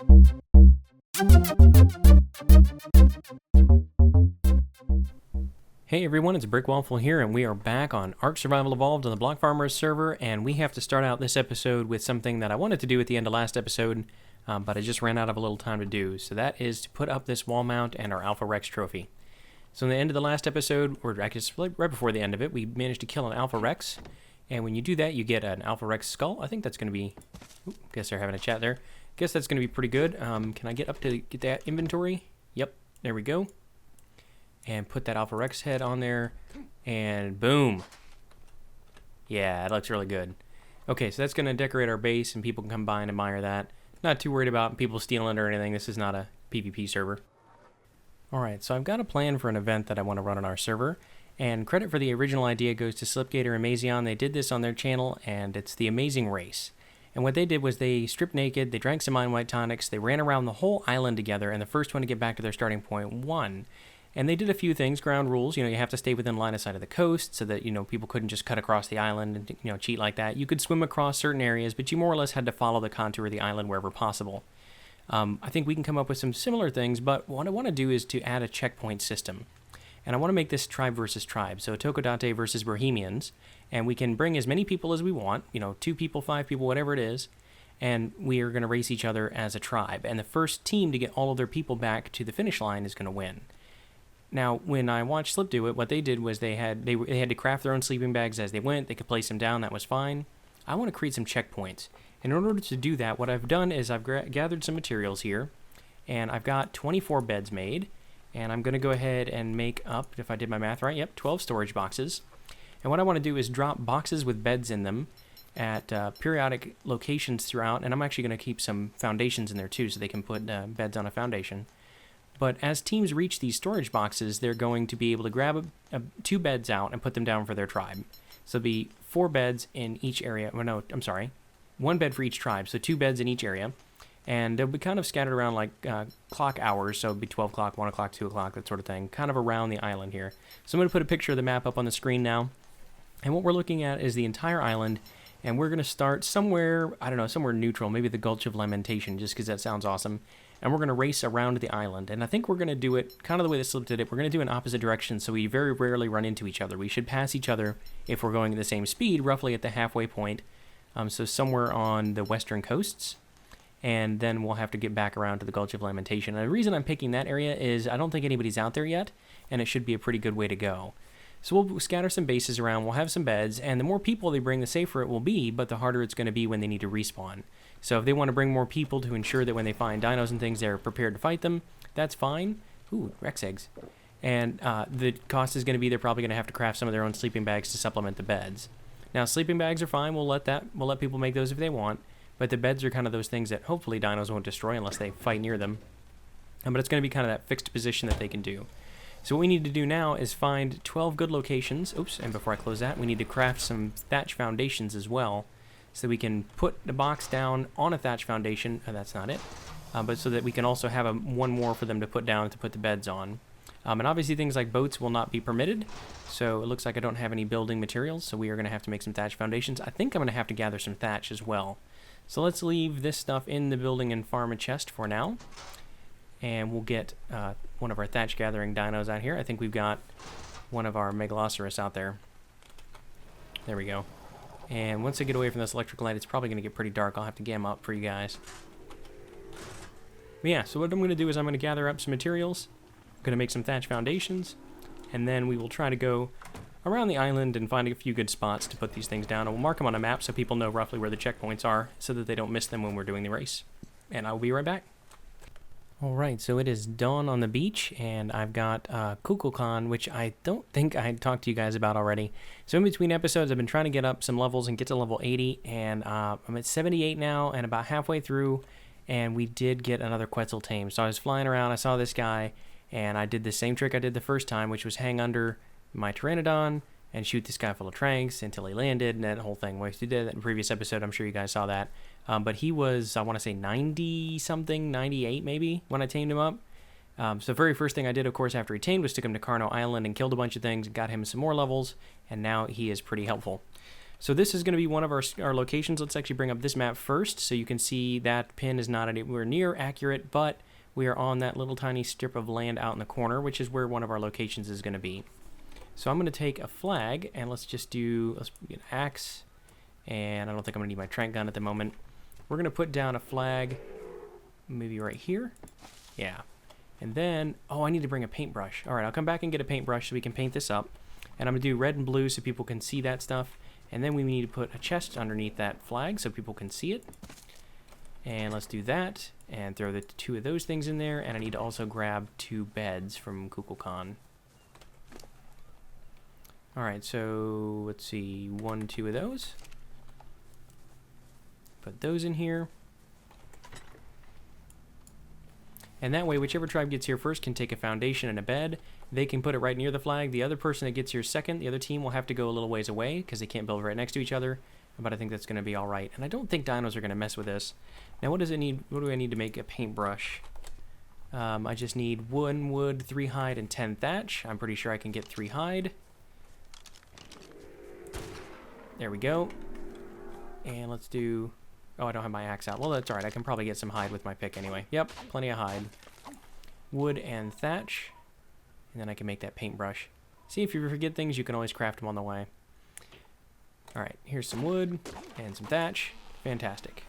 Hey everyone, it's Brickwaffle here, and we are back on Ark Survival Evolved on the Block Farmers server, and we have to start out this episode with something that I wanted to do at the end of last episode, but I just ran out of a little time to do. So that is to put up this wall mount and our Alpha Rex trophy. So in the end of the last episode, or I guess right before the end of it, we managed to kill an Alpha Rex, and when you do that, you get an Alpha Rex skull. I think that's going to be, guess they're having a chat there. Guess that's going to be pretty good. Can I get up to get that inventory? Yep, there we go. And put that Alpha Rex head on there, and boom. Yeah, it looks really good. Okay, so that's going to decorate our base, and people can come by and admire that. Not too worried about people stealing it or anything. This is not a PvP server. Alright, so I've got a plan for an event that I want to run on our server, and credit for the original idea goes to Slipgator and Mazion. They did this on their channel, and it's the Amazing Race. And what they did was they stripped naked, they drank some Mind White tonics, they ran around the whole island together, and the first one to get back to their starting point won. And they did a few things, ground rules. You have to stay within line of sight of the coast so that, people couldn't just cut across the island and, cheat like that. You could swim across certain areas, but you more or less had to follow the contour of the island wherever possible. I think we can come up with some similar things, but what I want to do is to add a checkpoint system. And I want to make this tribe versus tribe, so Tokodate versus Bohemians. And we can bring as many people as we want, 2 people, 5 people, whatever it is. And we are going to race each other as a tribe. And the first team to get all of their people back to the finish line is going to win. Now, when I watched Slip do it, what they did was they had to craft their own sleeping bags as they went. They could place them down. That was fine. I want to create some checkpoints. And in order to do that, what I've done is I've gathered some materials here, and I've got 24 beds made. And I'm going to go ahead and make up, if I did my math right, 12 storage boxes. And what I want to do is drop boxes with beds in them at periodic locations throughout. And I'm actually going to keep some foundations in there too, so they can put beds on a foundation. But as teams reach these storage boxes, they're going to be able to grab 2 beds out and put them down for their tribe. So it'll be 4 beds in each area. Well, no, I'm sorry. 1 bed for each tribe, so 2 beds in each area. And they'll be kind of scattered around like clock hours, so it'll be 12 o'clock, 1 o'clock, 2 o'clock, that sort of thing, kind of around the island here. So I'm going to put a picture of the map up on the screen now. And what we're looking at is the entire island, and we're going to start somewhere, I don't know, somewhere neutral, maybe the Gulch of Lamentation, just because that sounds awesome. And we're going to race around the island. And I think we're going to do it kind of the way that Slip did it. We're going to do it in opposite directions, so we very rarely run into each other. We should pass each other if we're going at the same speed, roughly at the halfway point. So somewhere on the western coasts. And then we'll have to get back around to the Gulch of Lamentation. And the reason I'm picking that area is I don't think anybody's out there yet, and it should be a pretty good way to go. So we'll scatter some bases around, we'll have some beds, and the more people they bring, the safer it will be, but the harder it's going to be when they need to respawn. So if they want to bring more people to ensure that when they find dinos and things, they're prepared to fight them, that's fine. Ooh, Rex eggs. And the cost is going to be they're probably going to have to craft some of their own sleeping bags to supplement the beds. Now, sleeping bags are fine. We'll let people make those if they want. But the beds are kind of those things that hopefully dinos won't destroy unless they fight near them. But it's going to be kind of that fixed position that they can do. So what we need to do now is find 12 good locations. Oops, and before I close that, we need to craft some thatch foundations as well, so that we can put the box down on a thatch foundation. That's not it. But so that we can also have one more for them to put down to put the beds on. And obviously things like boats will not be permitted. So it looks like I don't have any building materials, so we are going to have to make some thatch foundations. I think I'm going to have to gather some thatch as well. So let's leave this stuff in the building and farm a chest for now. And we'll get one of our thatch gathering dinos out here. I think we've got one of our Megalosaurus out there. There we go. And once I get away from this electric light, it's probably going to get pretty dark. I'll have to gam up for you guys. But yeah, so what I'm going to do is I'm going to gather up some materials. I'm going to make some thatch foundations. And then we will try to go around the island and find a few good spots to put these things down. And we'll mark them on a map so people know roughly where the checkpoints are so that they don't miss them when we're doing the race. And I will be right back. Alright, so it is dawn on the beach, and I've got Kukulkan, which I don't think I had talked to you guys about already. So in between episodes, I've been trying to get up some levels and get to level 80, and I'm at 78 now, and about halfway through, and we did get another Quetzal tame. So I was flying around, I saw this guy, and I did the same trick I did the first time, which was hang under my Pteranodon and shoot this guy full of tranks until he landed, and that whole thing. We did that in the previous episode, I'm sure you guys saw that. But he was, I want to say 90-something, 98 maybe, when I tamed him up. So the very first thing I did, of course, after he tamed was took him to Carno Island and killed a bunch of things and got him some more levels, and now he is pretty helpful. So this is going to be one of our locations. Let's actually bring up this map first so you can see that pin is not anywhere near accurate, but we are on that little tiny strip of land out in the corner, which is where one of our locations is going to be. So I'm going to take a flag, and let's get an axe, and I don't think I'm going to need my trank gun at the moment. We're going to put down a flag, maybe right here. Yeah. And then, oh, I need to bring a paintbrush. All right, I'll come back and get a paintbrush so we can paint this up. And I'm going to do red and blue so people can see that stuff. And then we need to put a chest underneath that flag so people can see it. And let's do that and throw the 2 of those things in there. And I need to also grab 2 beds from Kukulkan. All right, so let's see, 1, 2 of those. Put those in here. And that way, whichever tribe gets here first can take a foundation and a bed. They can put it right near the flag. The other person that gets here second, the other team will have to go a little ways away because they can't build right next to each other. But I think that's going to be all right. And I don't think dinos are going to mess with this. Now, what does it need? What do I need to make a paintbrush? I just need 1 wood, 3 hide, and 10 thatch. I'm pretty sure I can get 3 hide. There we go. And let's do... Oh, I don't have my axe out. Well, that's all right. I can probably get some hide with my pick anyway. Yep, plenty of hide. Wood and thatch. And then I can make that paintbrush. See, if you forget things, you can always craft them on the way. All right, here's some wood and some thatch. Fantastic.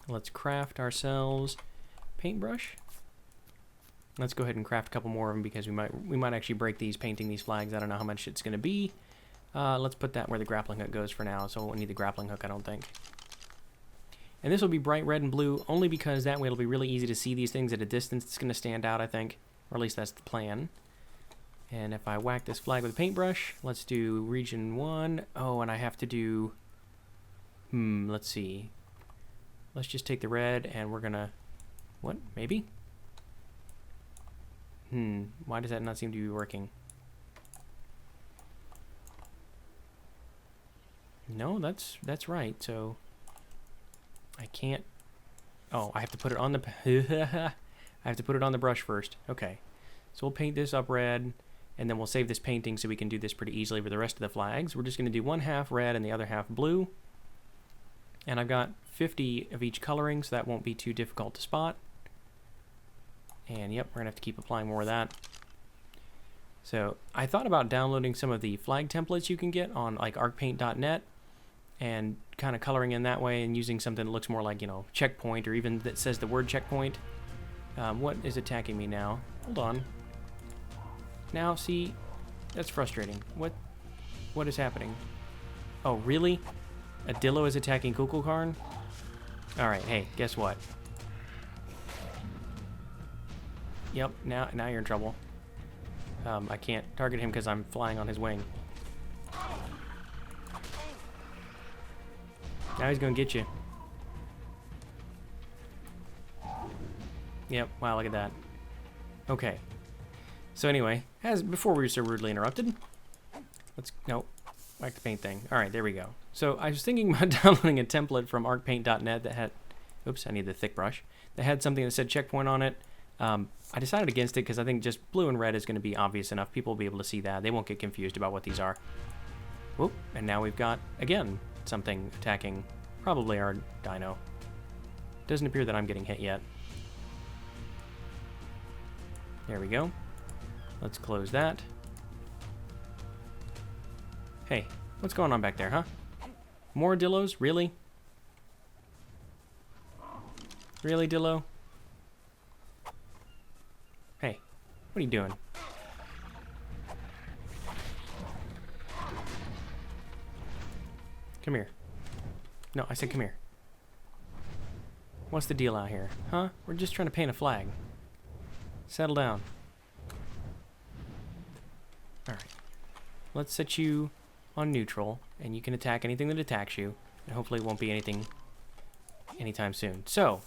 Let's craft ourselves paintbrush. Let's go ahead and craft a couple more of them because we might actually break these painting these flags. I don't know how much it's going to be. Let's put that where the grappling hook goes for now, so we'll need the grappling hook, I don't think. And this will be bright red and blue only because that way it'll be really easy to see these things at a distance. It's going to stand out, I think. Or at least that's the plan. And if I whack this flag with a paintbrush, let's do region 1. Oh, and I have to do... let's see. Let's just take the red and we're going to... What? Maybe? Why does that not seem to be working? No, that's right. So I can't... Oh, I have to put it on the... I have to put it on the brush first. Okay. So we'll paint this up red, and then we'll save this painting so we can do this pretty easily with the rest of the flags. We're just going to do 1/2 red and the other half blue. And I've got 50 of each coloring, so that won't be too difficult to spot. And yep, we're going to have to keep applying more of that. So I thought about downloading some of the flag templates you can get on like arcpaint.net and kind of coloring in that way and using something that looks more like, checkpoint, or even that says the word checkpoint. What is attacking me now? Hold on. Now, see, that's frustrating. What is happening? Oh, really? A Dillo is attacking Kukulkan? Alright, hey, guess what? Yep, now you're in trouble. I can't target him because I'm flying on his wing. Now he's gonna get you. Yep, wow, look at that. Okay. So anyway, before we were so rudely interrupted, whack the paint thing. Alright, there we go. So I was thinking about downloading a template from arcpaint.net that had, oops, I need the thick brush, that had something that said checkpoint on it. I decided against it because I think just blue and red is going to be obvious enough. People will be able to see that. They won't get confused about what these are. Whoop, and now we've got, again, something attacking probably our dino. Doesn't appear that I'm getting hit yet. There we go. Let's close that. Hey, what's going on back there, huh? More Dillos? Really? Really, Dillo? Hey, what are you doing? Come here. No, I said come here. What's the deal out here? Huh? We're just trying to paint a flag. Settle down. Alright. Let's set you on neutral, and you can attack anything that attacks you, and hopefully it won't be anything anytime soon. So,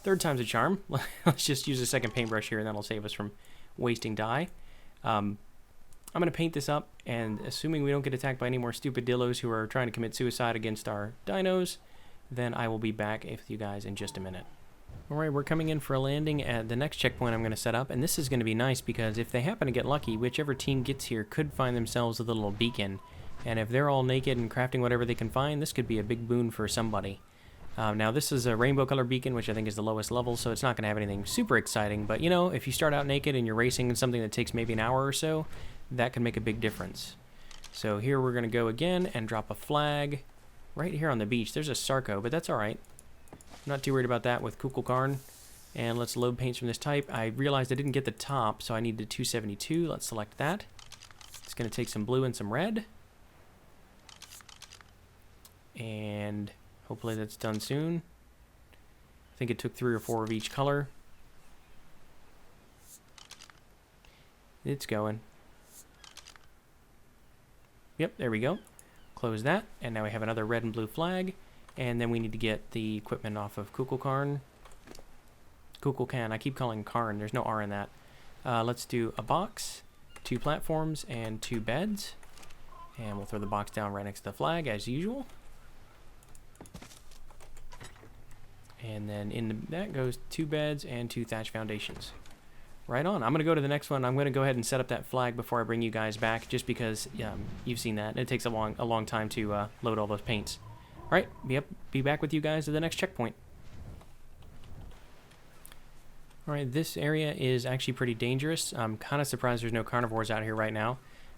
third time's a charm. Let's just use a second paintbrush here, and that'll save us from wasting dye. I'm going to paint this up, and assuming we don't get attacked by any more stupid Dillos who are trying to commit suicide against our dinos, then I will be back with you guys in just a minute. Alright, we're coming in for a landing at the next checkpoint I'm going to set up, and this is going to be nice because if they happen to get lucky, whichever team gets here could find themselves with a little beacon And if they're all naked and crafting whatever they can find, this could be a big boon for somebody. Now, this is a rainbow color beacon, which I think is the lowest level, so it's not going to have anything super exciting. But, you know, if you start out naked and you're racing in something that takes maybe an hour or so, that can make a big difference. So here we're going to go again and drop a flag right here on the beach. There's a Sarco, but that's all right. Not too worried about that with Kukulkarn. And let's load paints from this type. I realized I didn't get the top, so I needed 272. Let's select that. It's going to take some blue and some red. And hopefully that's done soon. I think it took 3 or 4 of each color. It's going. Yep, there we go. Close that, and now we have another red and blue flag. And then we need to get the equipment off of Kukulkarn. Kukulkan, I keep calling Karn, there's no R in that. Let's do a box, 2 platforms, and 2 beds. And we'll throw the box down right next to the flag, as usual. And then that goes 2 beds and 2 thatch foundations. Right on. I'm going to go to the next one. I'm going to go ahead and set up that flag before I bring you guys back, just because you've seen that. It takes a long time to load all those paints. All right, be back with you guys at the next checkpoint. All right, this area is actually pretty dangerous. I'm kind of surprised there's no carnivores out here right now.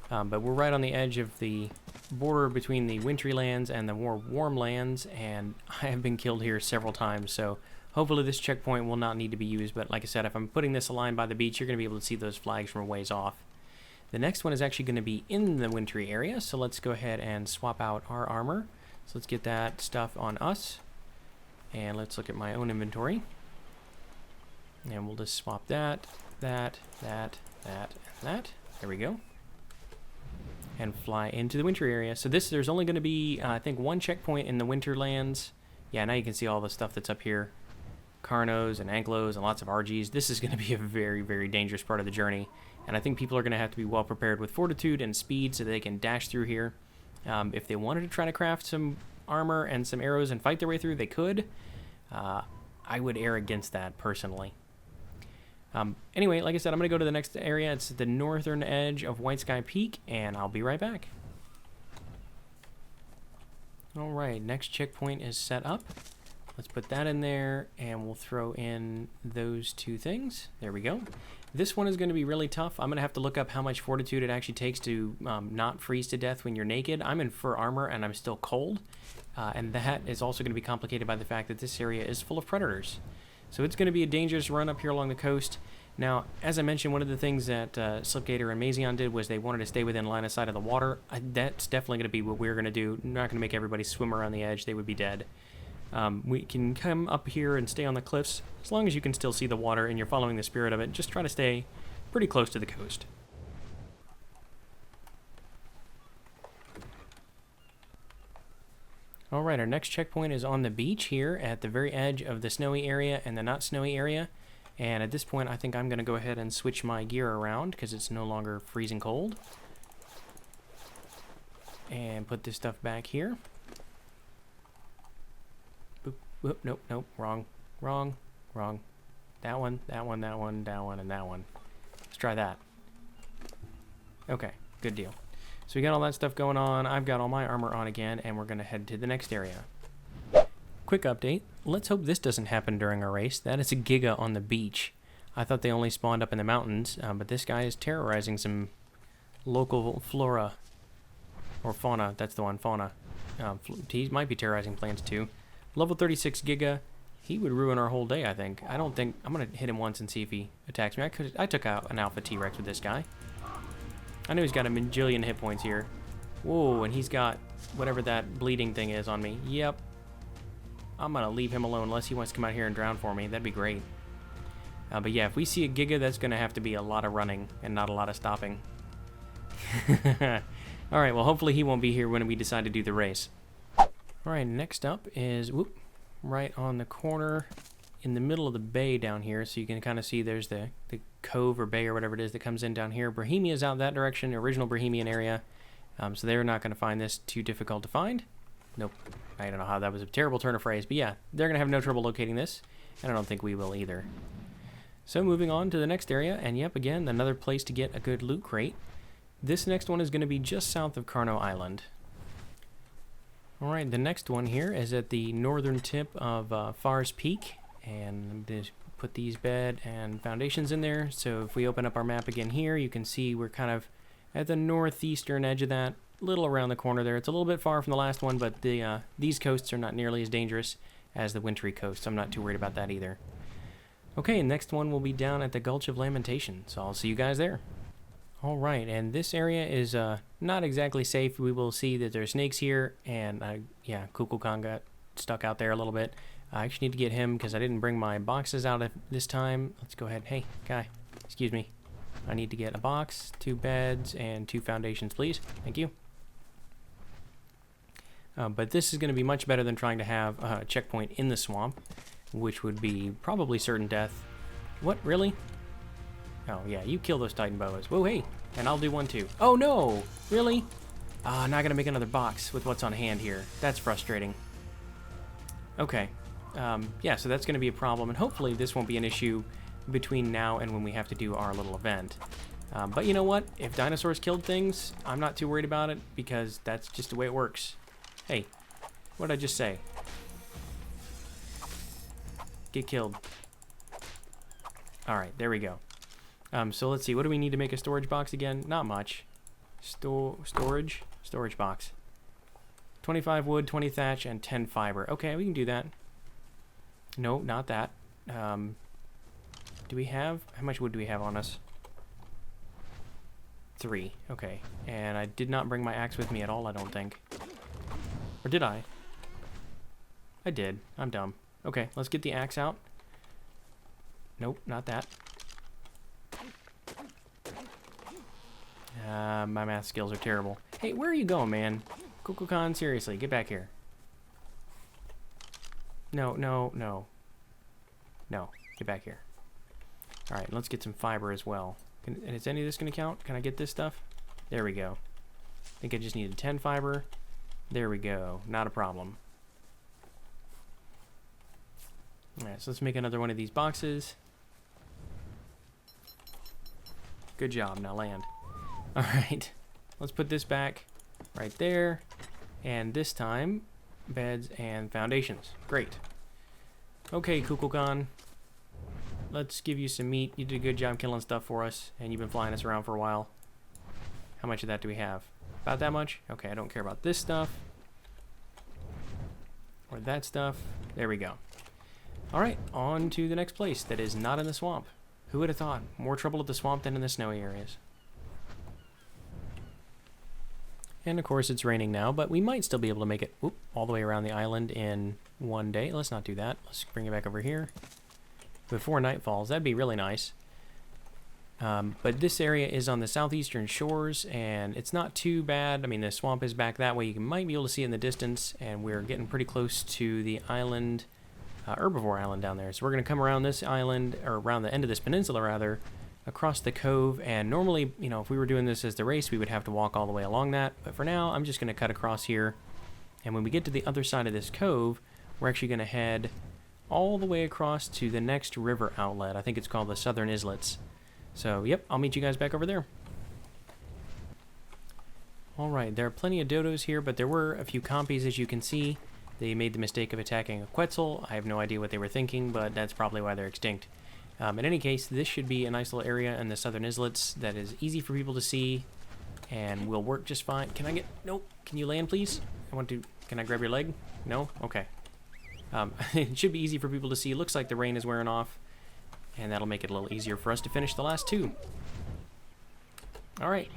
But we're right on the edge of the border between the wintry lands and the more warm lands, and I have been killed here several times, so hopefully this checkpoint will not need to be used. But like I said, if I'm putting this aligned by the beach, you're going to be able to see those flags from a ways off. The next one is actually going to be in the wintry area, so let's go ahead and swap out our armor. So let's get that stuff on us, and let's look at my own inventory. And we'll just swap that, and that. There we go. And fly into the winter area. So there's only going to be, I think, 1 checkpoint in the winter lands. Yeah, now you can see all the stuff that's up here. Carnos and Anklos and lots of RGs. This is going to be a very, very dangerous part of the journey. And I think people are going to have to be well prepared with fortitude and speed so they can dash through here. If they wanted to try to craft some armor and some arrows and fight their way through, they could. I would err against that personally. Anyway, like I said, I'm going to go to the next area. It's the northern edge of White Sky Peak, and I'll be right back. Alright, next checkpoint is set up. Let's put that in there, and we'll throw in those 2 things. There we go. This one is going to be really tough. I'm going to have to look up how much fortitude it actually takes to not freeze to death when you're naked. I'm in fur armor, and I'm still cold. And that is also going to be complicated by the fact that this area is full of predators. So it's going to be a dangerous run up here along the coast. Now, as I mentioned, one of the things that Slipgator and Mazion did was they wanted to stay within line of sight of the water. That's definitely going to be what we're going to do. We're not going to make everybody swim around the edge. They would be dead. We can come up here and stay on the cliffs. As long as you can still see the water and you're following the spirit of it, just try to stay pretty close to the coast. Alright, our next checkpoint is on the beach here at the very edge of the snowy area and the not snowy area. And at this point, I think I'm going to go ahead and switch my gear around because it's no longer freezing cold. And put this stuff back here. Boop, whoop, nope, wrong. That one, and that one. Let's try that. Okay, good deal. So we got all that stuff going on. I've got all my armor on again, and we're going to head to the next area. Quick update. Let's hope this doesn't happen during our race. That is a Giga on the beach. I thought they only spawned up in the mountains, but this guy is terrorizing some local flora. Or fauna. That's the one, fauna. He might be terrorizing plants too. Level 36 Giga. He would ruin our whole day, I think. I'm going to hit him once and see if he attacks me. I took out an Alpha T-Rex with this guy. I know he's got a bajillion hit points here. Whoa, and he's got whatever that bleeding thing is on me. Yep. I'm going to leave him alone unless he wants to come out here and drown for me. That'd be great. But yeah, if we see a Giga, that's going to have to be a lot of running and not a lot of stopping. Alright, well, hopefully he won't be here when we decide to do the race. Alright, next up is, right on the corner in the middle of the bay down here, so you can kind of see there's the cove or bay or whatever it is that comes in down here. Bohemia's out that direction, the original Bohemian area, so they're not going to find this too difficult to find. Nope, I don't know how that was a terrible turn of phrase, but yeah, they're going to have no trouble locating this, and I don't think we will either. So moving on to the next area, and yep, again, another place to get a good loot crate. This next one is going to be just south of Carno Island. Alright, the next one here is at the northern tip of Far's Peak. And I'm going to put these bed and foundations in there. So if we open up our map again here, you can see we're kind of at the northeastern edge of that, little around the corner there. It's a little bit far from the last one, but these coasts are not nearly as dangerous as the wintry coast. I'm not too worried about that either. Okay, next one will be down at the Gulch of Lamentation, so I'll see you guys there. Alright, and this area is not exactly safe. We will see that there's snakes here, and yeah, Kukulkan got stuck out there a little bit. I actually need to get him because I didn't bring my boxes out this time. Let's go ahead. Hey, guy, excuse me. I need to get a box, 2 beds, and 2 foundations, please. Thank you. But this is going to be much better than trying to have a checkpoint in the swamp, which would be probably certain death. What, really? Oh, yeah, you kill those Titan boas. Whoa, hey, and I'll do one too. Oh, no, really? Ah, not going to make another box with what's on hand here. That's frustrating. Okay. Yeah, so that's going to be a problem, and hopefully this won't be an issue between now and when we have to do our little event. But you know what? If dinosaurs killed things, I'm not too worried about it, because that's just the way it works. Hey, what did I just say? Get killed. Alright, there we go. So let's see, what do we need to make a storage box again? Not much. Storage box. 25 wood, 20 thatch, and 10 fiber. Okay, we can do that. No, not that. Do we have... How much wood do we have on us? 3. Okay. And I did not bring my axe with me at all, I don't think. Or did I? I did. I'm dumb. Okay, let's get the axe out. Nope, not that. My math skills are terrible. Hey, where are you going, man? Kukulkan, seriously, get back here. No, no, no. No, get back here. Alright, let's get some fiber as well. And is any of this going to count? Can I get this stuff? There we go. I think I just needed 10 fiber. There we go. Not a problem. Alright, so let's make another one of these boxes. Good job. Now land. Alright, let's put this back right there. And this time, beds and foundations. Great. Okay, Kukulkan. Let's give you some meat. You did a good job killing stuff for us, and you've been flying us around for a while. How much of that do we have? About that much? Okay, I don't care about this stuff. Or that stuff. There we go. Alright, on to the next place that is not in the swamp. Who would have thought? More trouble at the swamp than in the snowy areas. And of course it's raining now, but we might still be able to make it all the way around the island in one day. Let's not do that. Let's bring it back over here. Before night falls, that'd be really nice. But this area is on the southeastern shores, and it's not too bad. I mean, the swamp is back that way. You might be able to see it in the distance, and we're getting pretty close to the island, Herbivore Island down there. So we're going to come around this island, or around the end of this peninsula, rather, across the cove. And normally, you know, if we were doing this as the race, we would have to walk all the way along that. But for now, I'm just going to cut across here. And when we get to the other side of this cove, we're actually going to head all the way across to the next river outlet. I think it's called the Southern Islets. So, yep, I'll meet you guys back over there. Alright, there are plenty of dodos here, but there were a few compies, as you can see. They made the mistake of attacking a Quetzal. I have no idea what they were thinking, but that's probably why they're extinct. In any case, this should be a nice little area in the Southern Islets that is easy for people to see and will work just fine. Can I get... Nope. Can you land, please? I want to... Can I grab your leg? No? Okay. It should be easy for people to see. Looks like the rain is wearing off, and that'll make it a little easier for us to finish the last 2. Alright.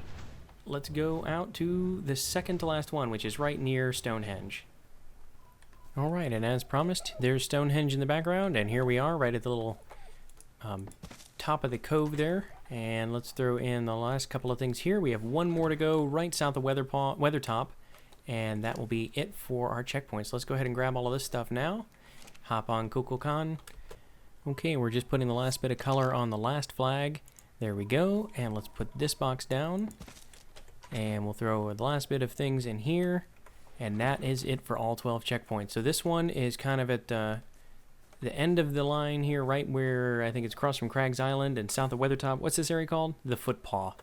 Let's go out to the second to last one, which is right near Stonehenge. Alright, and as promised, there's Stonehenge in the background, and here we are right at the little top of the cove there. And let's throw in the last couple of things here. We have one more to go right south of Weathertop, and that will be it for our checkpoints. Let's go ahead and grab all of this stuff now. Hop on Kukulkan. Okay, we're just putting the last bit of color on the last flag. There we go, and let's put this box down. And we'll throw the last bit of things in here. And that is it for all 12 checkpoints. So this one is kind of at the end of the line here, right where I think it's across from Crags Island and south of Weathertop. What's this area called? The Footpaw.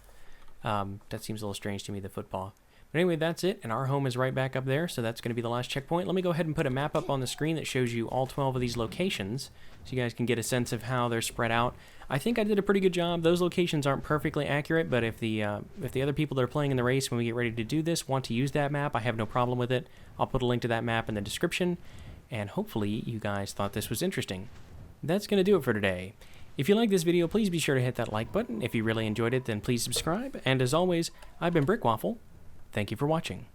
That seems a little strange to me, the Footpaw. But anyway, that's it, and our home is right back up there, so that's going to be the last checkpoint. Let me go ahead and put a map up on the screen that shows you all 12 of these locations, so you guys can get a sense of how they're spread out. I think I did a pretty good job. Those locations aren't perfectly accurate, but if the other people that are playing in the race when we get ready to do this want to use that map, I have no problem with it. I'll put a link to that map in the description, and hopefully you guys thought this was interesting. That's going to do it for today. If you like this video, please be sure to hit that like button. If you really enjoyed it, then please subscribe. And as always, I've been Brick Waffle. Thank you for watching.